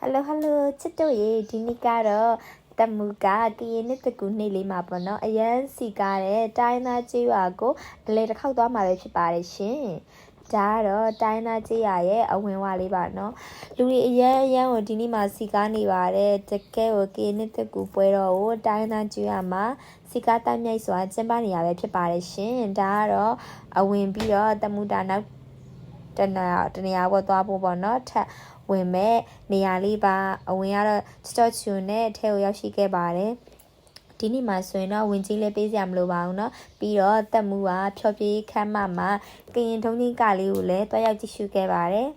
hello ချစ်တို့ရေဒီနေ့ကတော့တမူကကရင်နှစ်တကူနေ့လေးမှာပေါ့နော်အရန်စီကားတဲ့တိုင်းသားကျေးရွာကိုအလဲတစ်ခေါက်သွားမှာပဲဖြစ်ပါတယ်ရှင်ဒါကတော့တိုင်းသားကျေးရွာရဲ့အဝင်ဝလေးပါနော်လူတွေအရန်ကိုဒီနေ့မှာစီကားနေပါတယ်တကယ်ကိုကရင်နှစ်တကူပွဲတော်ကိုတိုင်းသားကျေးရွာမှာစီကားတိုက်မြိုက်စွာကျင်းပနေရပဲဖြစ်ပါတယ်ရှင်ဒါကတော့အဝင်ပြီးတော့တမူတာနောက်တနေရာကိုသွားဖို့ပေါ့နော်ထပ်ဝင်မဲ့နေရာလေးပါအဝင်ကတော့ချော့ချွန်းနဲ့ထဲကိုရောက်ရှိခဲ့ပါတယ်ဒီနေ့မှာဆိုရင်တော့ဝင်ကြီးလေးပေးစရာမလိုပါဘူးเนาะပြီးတော့တက်မှုကဖြောပြေးခမ်းမမှာကရင်ထုံးချင်းကလေးကိုလည်းတွားရောက်ကြည့်ရှုခဲ့ပါတယ်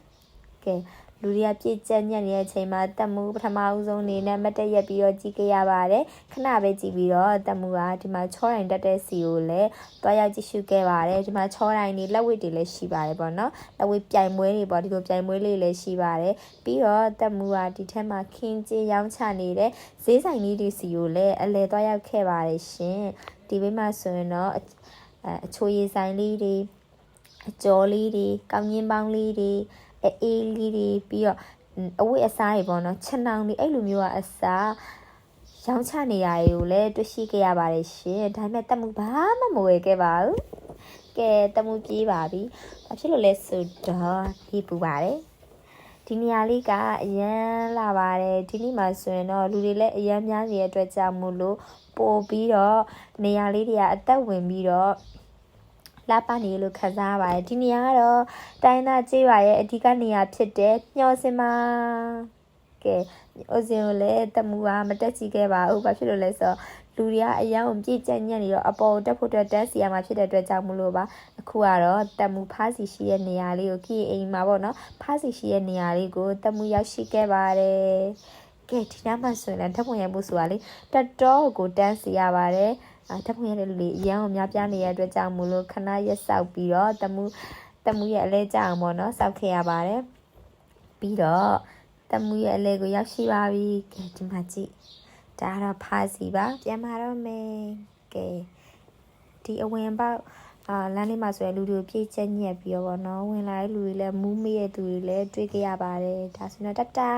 ကဲလူတွေကပြည့်ကျက်ညက်နေတဲ့အချိန်မှာတက်မှုပထမဦးဆုံးနေနဲ့မတ်တက်ရက်ပြီးတော့ကြည့်ခဲ့ရပါတယ်ခဏပဲကြည့်ပြီးတော့တက်မှုကဒီမှာချောတိုင်းတက်တဲ့စီကိုလည်းတွားရောက်ကြည့်ရှုခဲ့ပါတယ်ဒီမှာချောတိုင်းတွေလက်ဝတ်တွေလည်းရှိပါတယ်ပေါ့နော်လက်ဝတ်ပြိုင်ပွဲတွေပေါ့ဒီလိုပြိုင်ပွဲလေးလည်းရှိပါတယ်ပြီးတော့တက်မှုကဒီထက်မှာခင်းကျင်းရောင်းချနေတဲ့ဈေးဆိုင်လေးတွေစီကိုလည်းအလဲတွားရောက်ခဲ့ပါတယ်ရှင်ဒီဘေးမှာဆိုရင်တော့အချိုရည်ဆိုင်လေးတွေအကျော်လေးတွေကောင်းငင်းပေါင်းလေးတွေအေးလေးတွေပြီးတော့အဝတ်အစားတွေပေါ့နော်ချက်နောင်တွေအဲ့လိုမျိုးကအစားရောင်းချနေရတွေကိုလည်းတွေ့ရှိခဲ့ရပါတယ်ရှင်ဒါပေမဲ့တက်မှုဘာမှမဝယ်ခဲ့ပါဘူးကဲတက်မှုပြေးပါပြီဘာဖြစ်လို့လဲဆိုတော့ဒီပူပါတယ်ဒီနေရာလေးကအရန်လာပါတယ်ဒီနေ့မှဆိုရင်တော့လူတွေလည်းအရန်များနေတဲ့အတွက်ကြောင့်မို့လို့ပို့ပြီးတော့နေရာလေးတွေကအသက်ဝင်ပြီးတော့လာပနေလို့ခံစားရပါတယ်ဒီနေရာကတော့တိုင်းသားကျေးရွာရဲ့အဓိကနေရာဖြစ်တဲ့မျောစင်မှာကဲမျောစင်ကိုလည်းတမူကမတက်ကြည့်ခဲ့ပါဘူးဘာဖြစ်လို့လဲဆိုတော့လူတွေကအရန်ကိုပြည့်ကျက်ညက်နေတော့အပေါ်တက်ဖို့အတွက်တက်စီရမှာဖြစ်တဲ့အတွက်ကြောင့်မလို့ပါအခုကတော့တမူဖားစီရှိရဲ့နေရာလေးကိုခီးအိမ်မှာပေါ့နော်ဖားစီရှိရဲ့နေရာလေးကိုတမူရောက်ရှိခဲ့ပါတယ်ကဲဒီနားမှာဆိုရင်ဓာတ်ပုံရိုက်ဖို့ဆိုတာလေတတော်ကိုတန်းစီရပါတယ်ဓာတ်ပုံရိုက်တဲ့လူတွေအရန်ကိုများပြားနေတဲ့အတွက်ကြောင့်မလို့ခဏရက်ဆောက်ပြီးတော့တမူရဲ့အလဲကြအောင်ပေါ့နော်စောက်ခဲ့ရပါတယ်ပြီးတော့တမူရဲ့အလဲကိုရောက်ရှိပါပြီကဲဒီမှာကြည့်ဒါကတော့ဖားစီပါပြန်มาတော့မယ်ကဲဒီအဝင်ပေါက်လမ်းလေးမှာဆိုရင်လူတွေပြည့်ချက်ညက်ပြီးတော့ဗောနော်ဝင်လာတဲ့လူတွေလည်းမူးမေးတဲ့သူတွေလည်းတွေ့ကြရပါတယ်ဒါဆိုတော့တတာ